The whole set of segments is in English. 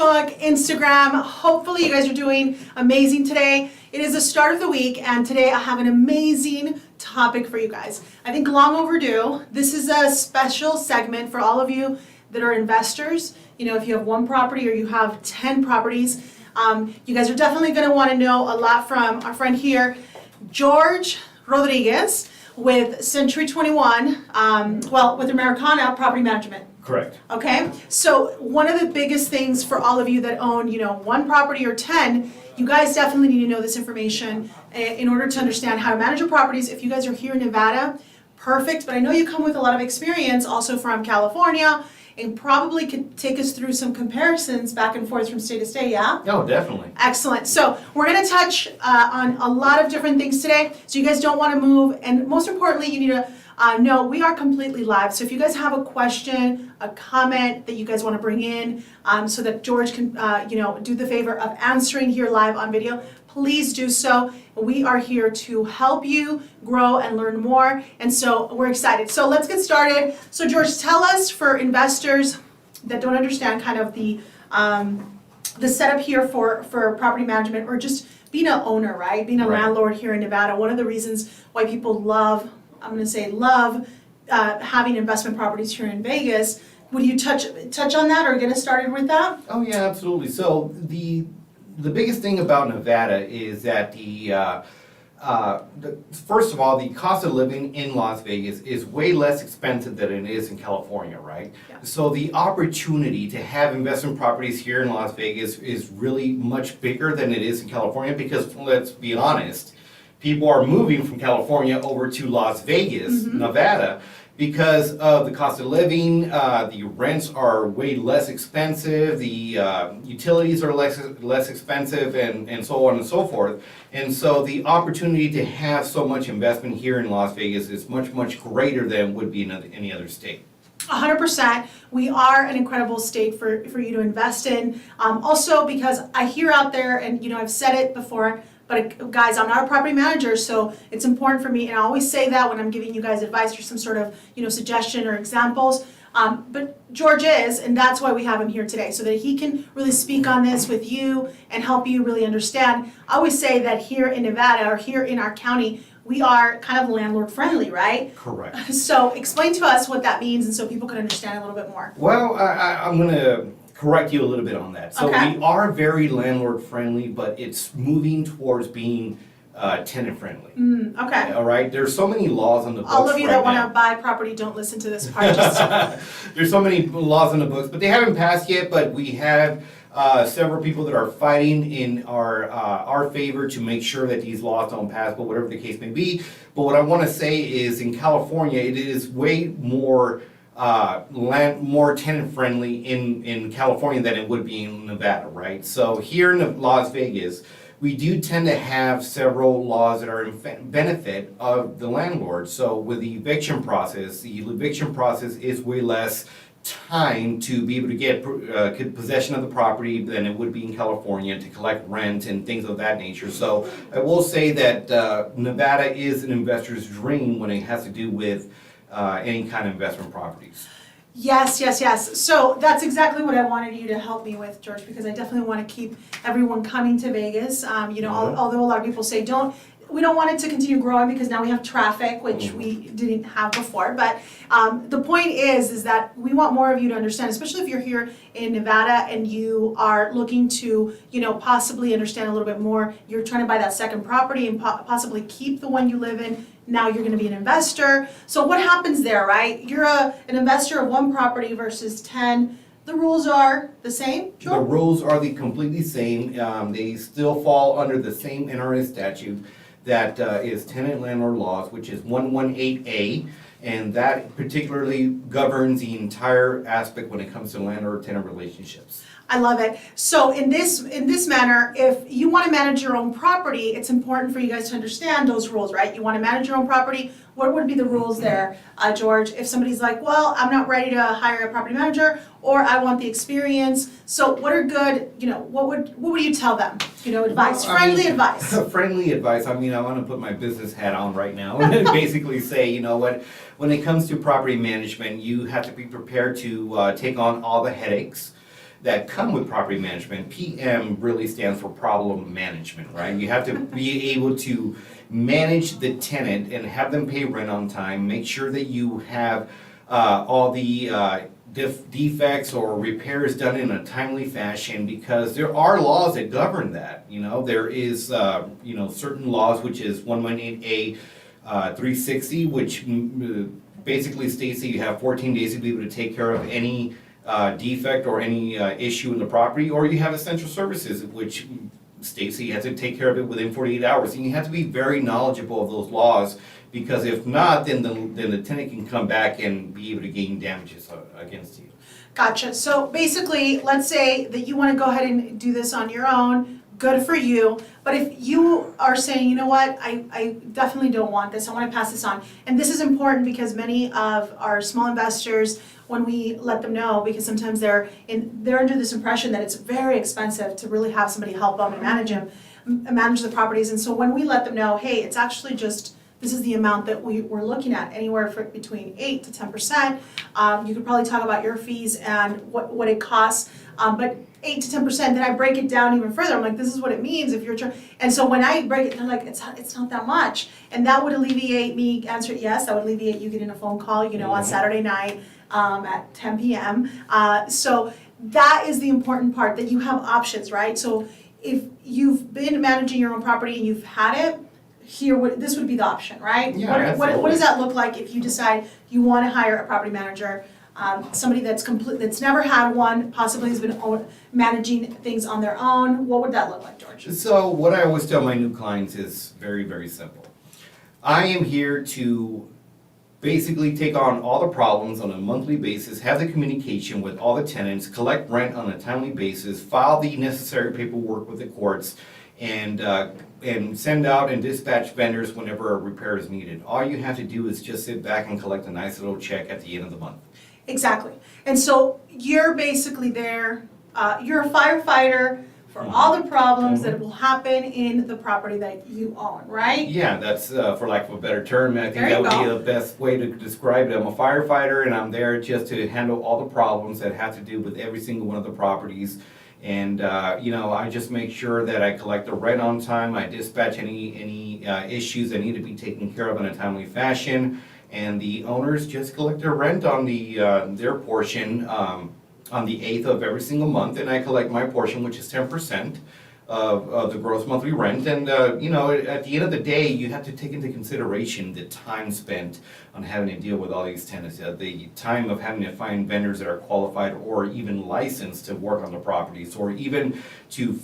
Facebook, Instagram. Hopefully you guys are doing amazing today. It is the start of the week, and today I have an amazing topic for you guys. I think long overdue. This is a special segment for all of you that are investors. You know, if you have one property or you have 10 properties, you guys are definitely going to want to know a lot from our friend here, George Rodriguez with Century 21, with Americana Property Management. Correct. Okay, so one of the biggest things for all of you that own, one property or 10, you guys definitely need to know this information in order to understand how to manage your properties. If you guys are here in Nevada, perfect, but I know you come with a lot of experience also from California and probably could take us through some comparisons back and forth from state to state, yeah? No, definitely. Excellent. So we're going to touch on a lot of different things today, so you guys don't want to move, and most importantly, you need to know we are completely live. So if you guys have a question, a comment that you guys want to bring in so that George can, do the favor of answering here live on video, please do so. We are here to help you grow and learn more, and so we're excited. So let's get started. So George, tell us, for investors that don't understand kind of the setup here for property management, or just being an owner, right? Being a landlord here in Nevada. One of the reasons why people love having investment properties here in Vegas. Would you touch on that or get us started with that? Oh yeah, absolutely. So the biggest thing about Nevada is that first of all, the cost of living in Las Vegas is way less expensive than it is in California, right? Yeah. So the opportunity to have investment properties here in Las Vegas is really much bigger than it is in California, because let's be honest, people are moving from California over to Las Vegas, Nevada, because of the cost of living. The rents are way less expensive, the utilities are less expensive, and so on and so forth. And so the opportunity to have so much investment here in Las Vegas is much, much greater than would be in any other state. 100%. We are an incredible state for you to invest in. Also, because I hear out there, and I've said it before, but guys, I'm not a property manager, so it's important for me, and I always say that when I'm giving you guys advice or some sort of suggestion or examples. But George is, and that's why we have him here today, so that he can really speak on this with you and help you really understand. I always say that here in Nevada, or here in our county, we are kind of landlord friendly, right? Correct. So explain to us what that means, and so people can understand a little bit more. Well, I'm going to correct you a little bit on that. So Okay. we are very landlord friendly, but it's moving towards being tenant friendly. Okay. All right. There's so many laws on the books. All of you that want now. to buy property, don't listen to this part. There's so many laws on the books, but they haven't passed yet. But we have several people that are fighting in our favor to make sure that these laws don't pass. But whatever the case may be. But what I want to say is, in California, it is way more more tenant friendly in California than it would be in Nevada, right? So here in Las Vegas, we do tend to have several laws that are in benefit of the landlord. So with the eviction process is way less time to be able to get possession of the property than it would be in California, to collect rent and things of that nature. So I will say that Nevada is an investor's dream when it has to do with any kind of investment properties. Yes. So that's exactly what I wanted you to help me with, George, because I definitely want to keep everyone coming to Vegas. Although a lot of people say we don't want it to continue growing because now we have traffic, which we didn't have before. But the point is that we want more of you to understand, especially if you're here in Nevada and you are looking to, possibly understand a little bit more. You're trying to buy that second property and possibly keep the one you live in. Now you're going to be an investor. So what happens there, right? You're an investor of one property versus 10. The rules are the same, George? The rules are completely same. They still fall under the same NRS statute that is tenant landlord laws, which is 118A, and that particularly governs the entire aspect when it comes to landlord-tenant relationships. I love it. So in this manner, if you want to manage your own property, it's important for you guys to understand those rules, right? You want to manage your own property. What would be the rules there, George? If somebody's like, well, I'm not ready to hire a property manager, or I want the experience. So what are good, what would you tell them? Advice, friendly advice. Friendly advice. I want to put my business hat on right now and basically say, when it comes to property management, you have to be prepared to take on all the headaches. that come with property management. PM really stands for problem management, right? You have to be able to manage the tenant and have them pay rent on time, make sure that you have all the defects or repairs done in a timely fashion, because there are laws that govern that. There is certain laws, which is 118A 360, which basically states that you have 14 days to be able to take care of any defect or any issue in the property, or you have essential services, which states that you have to take care of it within 48 hours. And you have to be very knowledgeable of those laws, because if not, then the tenant can come back and be able to gain damages against you. Gotcha. So basically, let's say that you want to go ahead and do this on your own. Good for you. But if you are saying, you know what, I definitely don't want this, I want to pass this on. And this is important because many of our small investors, when we let them know, because sometimes they're under this impression that it's very expensive to really have somebody help them and manage the properties. And so when we let them know, hey, it's actually just, this is the amount that we're looking at, anywhere between 8 to 10%. You could probably talk about your fees and what it costs, but 8 to 10%, then I break it down even further. I'm like, this is what it means if you're trying. And so when I break it, they're like, it's not that much. And that would alleviate me answering yes, that would alleviate you getting a phone call, on Saturday night at 10 p.m. So that is the important part, that you have options, right? So if you've been managing your own property and you've had it, this would be the option, right? Yeah, what does that look like if you decide you want to hire a property manager? Somebody that's never had one, possibly has been managing things on their own. What would that look like, George? So what I always tell my new clients is very, very simple. I am here to basically take on all the problems on a monthly basis, have the communication with all the tenants, collect rent on a timely basis, file the necessary paperwork with the courts, and send out and dispatch vendors whenever a repair is needed. All you have to do is just sit back and collect a nice little check at the end of the month. Exactly. And so you're basically there, you're a firefighter for all the problems that will happen in the property that you own, right? Yeah, that's for lack of a better term. I think There that you would be go. the best way to describe it. I'm a firefighter, and I'm there just to handle all the problems that have to do with every single one of the properties. And I just make sure that I collect the rent on time. I dispatch any issues that need to be taken care of in a timely fashion, and the owners just collect their rent on their portion on the 8th of every single month, and I collect my portion, which is 10% of the gross monthly rent. And at the end of the day, you have to take into consideration the time spent on having to deal with all these tenants, the time of having to find vendors that are qualified or even licensed to work on the properties, or even to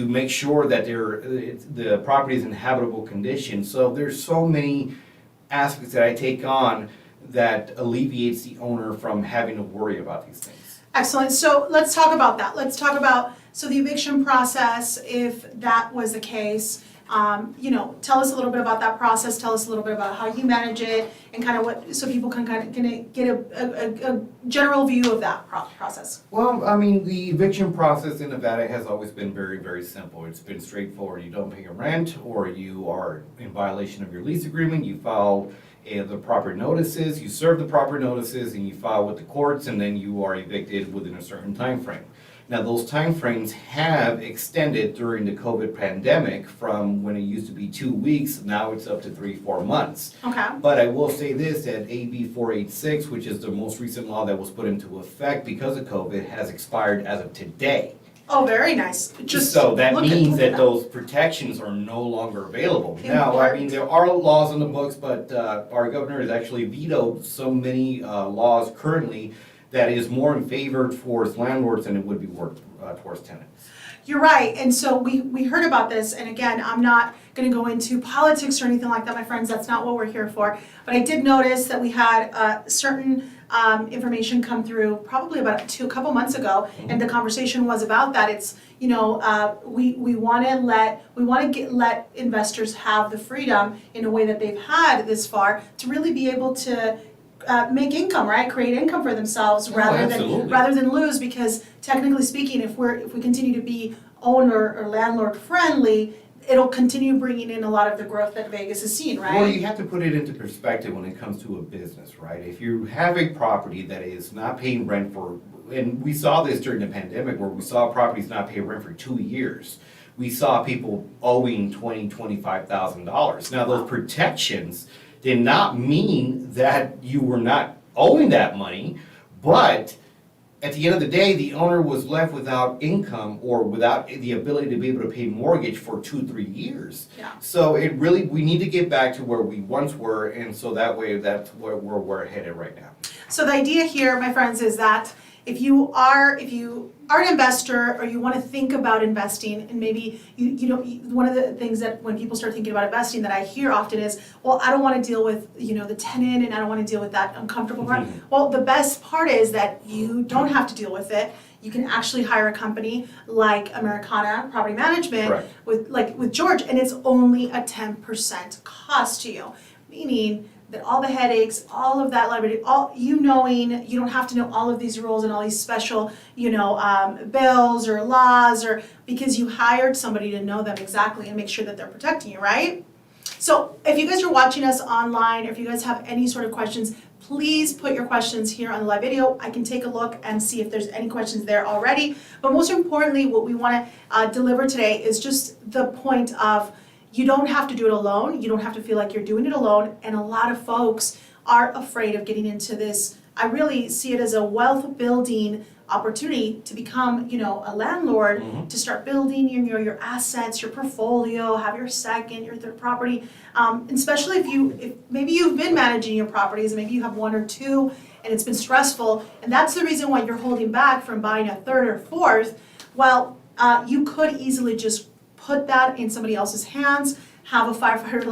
make sure that the property is in habitable condition. So there's so many aspects that I take on that alleviates the owner from having to worry about these things. Excellent. So let's talk about that. Let's talk about the eviction process, if that was the case. Tell us a little bit about that process. Tell us a little bit about how you manage it, and kind of so people can kind of get a general view of that process. Well, I mean, the eviction process in Nevada has always been very, very simple. It's been straightforward. You don't pay your rent, or you are in violation of your lease agreement. You file the proper notices, you serve the proper notices, and you file with the courts, and then you are evicted within a certain time frame. Now, those time frames have extended during the COVID pandemic from when it used to be 2 weeks, now it's up to 3-4 months. Okay. But I will say this, that AB 486, which is the most recent law that was put into effect because of COVID, has expired as of today. Oh, very nice. So that means that that. those protections are no longer available. Now, I mean, there are laws in the books, but our governor has actually vetoed so many laws currently that is more in favor towards landlords than it would be towards tenants. You're right. And so we heard about this, and again, I'm not going to go into politics or anything like that, my friends. That's not what we're here for. But I did notice that we had certain information come through probably about a couple months ago, and the conversation was about that. It's we want to let investors have the freedom in a way that they've had this far to really be able to make income, right? Create income for themselves rather than lose. Because technically speaking, if we continue to be owner or landlord friendly, it'll continue bringing in a lot of the growth that Vegas has seen, right? Well, you have to put it into perspective when it comes to a business, right? If you have a property that is not paying rent for and we saw this during the pandemic where we saw properties not pay rent for 2 years. We saw people owing $25,000. Now, those protections did not mean that you were not owing that money, but at the end of the day, the owner was left without income or without the ability to be able to pay mortgage for 2-3 years. Yeah. So we need to get back to where we once were, and so that way that's where we're headed right now. So the idea here, my friends, is that if you are an investor or you want to think about investing, and maybe one of the things that when people start thinking about investing that I hear often is, well, I don't want to deal with the tenant, and I don't want to deal with that uncomfortable part. Well, the best part is that you don't have to deal with it. You can actually hire a company like Americana Property Management. Correct. with George, and it's only a 10% cost to you, meaning that all the headaches, all of that liability, you don't have to know all of these rules and all these special, bills or laws, or because you hired somebody to know them exactly and make sure that they're protecting you, right? So if you guys are watching us online, or if you guys have any sort of questions, please put your questions here on the live video. I can take a look and see if there's any questions there already. But most importantly, what we want to deliver today is just the point of, you don't have to do it alone. You don't have to feel like you're doing it alone. And a lot of folks are afraid of getting into this. I really see it as a wealth building opportunity to become, a landlord, to start building your assets, your portfolio, have your second, your third property. Especially if maybe you've been managing your properties and maybe you have one or two and it's been stressful, and that's the reason why you're holding back from buying a third or fourth. Well, you could easily just put that in somebody else's hands, have a firefighter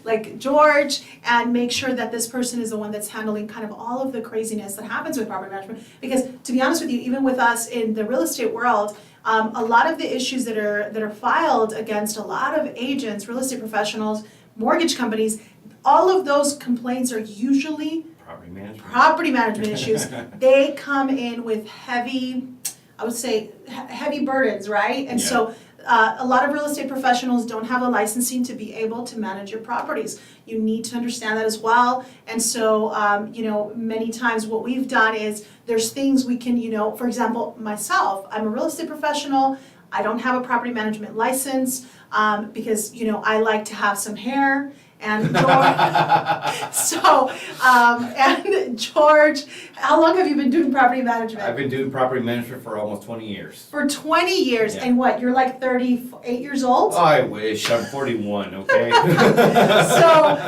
like George, and make sure that this person is the one that's handling kind of all of the craziness that happens with property management. Because to be honest with you, even with us in the real estate world, a lot of the issues that are filed against a lot of agents, real estate professionals, mortgage companies, all of those complaints are usually property management issues. They come in with heavy burdens, right? And so a lot of real estate professionals don't have a licensing to be able to manage your properties. You need to understand that as well. And so, many times what we've done is there's things we can, for example, myself, I'm a real estate professional. I don't have a property management license because, I like to have some hair. And George, how long have you been doing property management? I've been doing property management for almost 20 years. For 20 years, yeah. And what, you're like 38 years old? I wish, I'm 41, okay? So,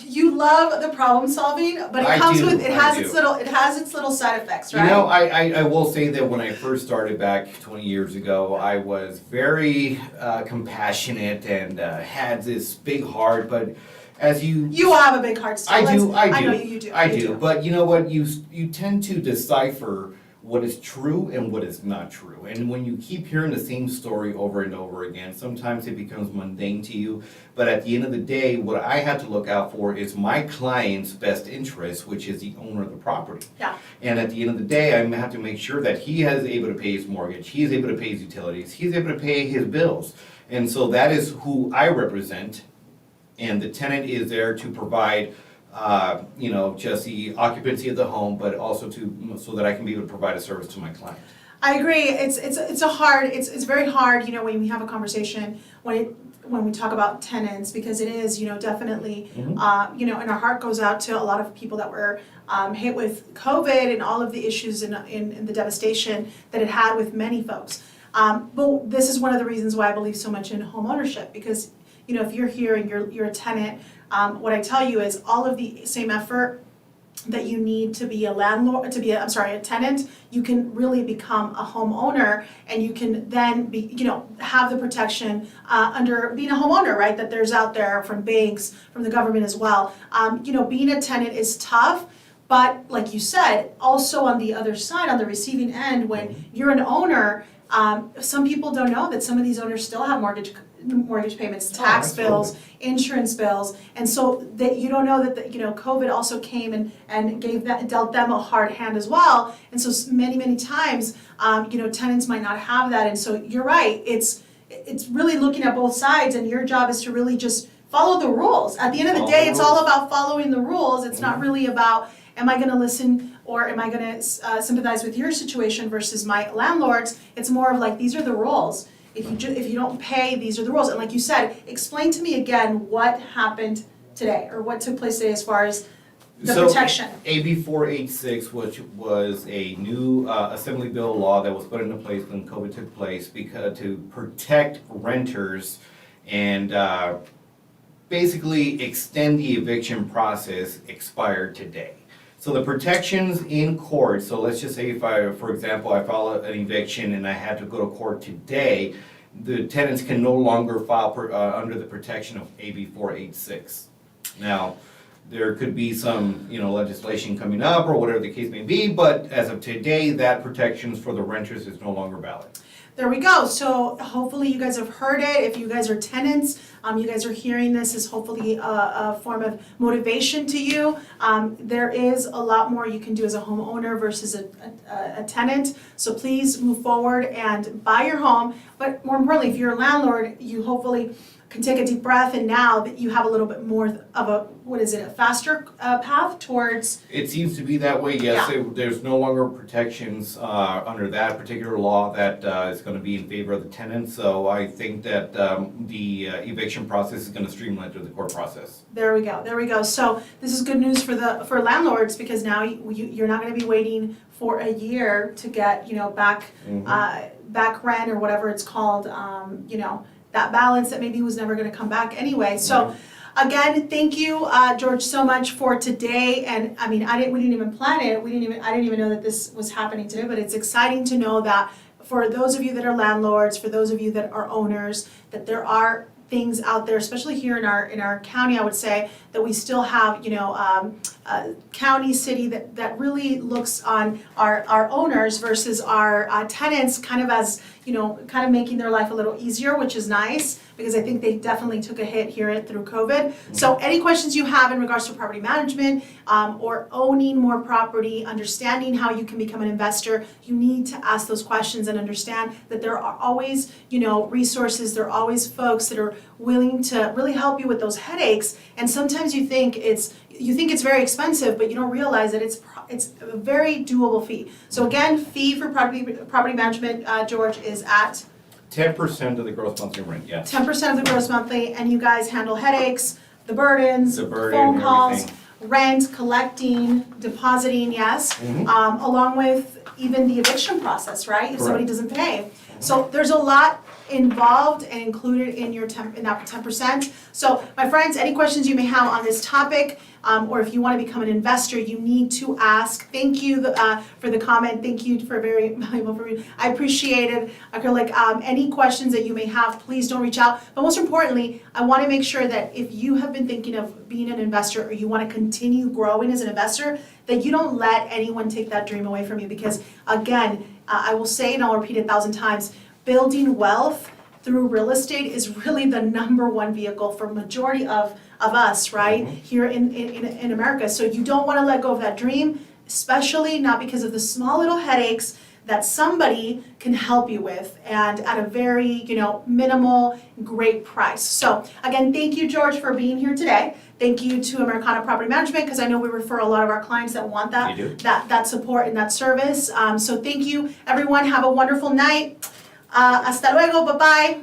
you love the problem solving, but it has its little side effects, right? I will say that when I first started back 20 years ago, I was very compassionate and had this big heart, but as you have a big heart still. I do. I know you do. I do. But you know what? You tend to decipher what is true and what is not true. And when you keep hearing the same story over and over again, sometimes it becomes mundane to you. But at the end of the day, what I have to look out for is my client's best interest, which is the owner of the property. Yeah. And at the end of the day, I have to make sure that he is able to pay his mortgage, he is able to pay his utilities, he's able to pay his bills. And so that is who I represent. And the tenant is there to provide just the occupancy of the home, but also so that I can be able to provide a service to my client. I agree. It's very hard, when we have a conversation when we talk about tenants, because it is, definitely, and our heart goes out to a lot of people that were hit with COVID and all of the issues in the devastation that it had with many folks. But this is one of the reasons why I believe so much in home ownership, because if you're here and you're a tenant, what I tell you is all of the same effort that you need to be a tenant, you can really become a homeowner, and you can then have the protection under being a homeowner, right? That there's out there from banks, from the government as well. Being a tenant is tough. But like you said, also on the other side, on the receiving end, when you're an owner, some people don't know that some of these owners still have mortgage payments, tax bills, insurance bills, and so that you don't know that COVID also came and dealt them a hard hand as well. And so many times, tenants might not have that. And so you're right. It's really looking at both sides, and your job is to really just follow the rules. At the end of the day, it's all about following the rules. It's not really about, am I going to listen or am I gonna sympathize with your situation versus my landlord's? It's more of like, these are the rules. If you don't pay, these are the rules. And like you said, explain to me again what happened today, or what took place today as far as the protection. AB 486, which was a new Assembly bill law that was put into place when COVID took place because to protect renters and basically extend the eviction process, expired today. So the protections in court, so let's just say if I, for example, I file an eviction and I had to go to court today, the tenants can no longer file under the protection of AB 486. Now, there could be some, legislation coming up or whatever the case may be, but as of today, that protections for the renters is no longer valid. There we go. So hopefully you guys have heard it. If you guys are tenants, you guys are hearing this is hopefully a form of motivation to you. There is a lot more you can do as a homeowner versus a tenant. So please move forward and buy your home. But more importantly, if you're a landlord, you hopefully can take a deep breath, and now that you have a little bit more of a faster path towards. It seems to be that way, yes. Yeah. There's no longer protections under that particular law that is going to be in favor of the tenant. So I think that the eviction process is going to streamline through the court process. There we go. So this is good news for landlords, because now you're not going to be waiting for a year to get back back rent or whatever it's called. That balance that maybe was never going to come back anyway. So again, thank you, George, so much for today. And I mean, we didn't even plan it. I didn't even know that this was happening today, but it's exciting to know that for those of you that are landlords, for those of you that are owners, that there are things out there, especially here in our county, I would say, that we still have, county, city that really looks on our owners versus our tenants kind of as, kind of making their life a little easier, which is nice, because I think they definitely took a hit here through COVID. So any questions you have in regards to property management or owning more property, understanding how you can become an investor, you need to ask those questions and understand that there are always, resources, there are always folks that are willing to really help you with those headaches. And sometimes you think it's very expensive, but you don't realize that it's a very doable fee. So again, fee for property management, George, is at 10% of the gross monthly rent, yes. 10% of the gross monthly, and you guys handle headaches, the burdens, The burden, phone calls, everything. rent, collecting, depositing, yes, along with even the eviction process, right? If somebody doesn't pay. So there's a lot involved and included in that 10%. So my friends, any questions you may have on this topic, or if you want to become an investor, you need to ask. Thank you for the comment. Thank you for very valuable for me. I appreciate it. Acrylic. Any questions that you may have, please don't reach out. But most importantly, I want to make sure that if you have been thinking of being an investor, or you want to continue growing as an investor, that you don't let anyone take that dream away from you. Because again, I will say, and I'll repeat it 1,000 times, building wealth through real estate is really the #1 vehicle for majority of us, right, here in America. So you don't want to let go of that dream, especially not because of the small little headaches that somebody can help you with, and at a very, minimal, great price. So again, thank you, George, for being here today. Thank you to Americana Property Management, because I know we refer a lot of our clients that want that support and that service. So thank you, everyone. Have a wonderful night. Hasta luego. Bye-bye.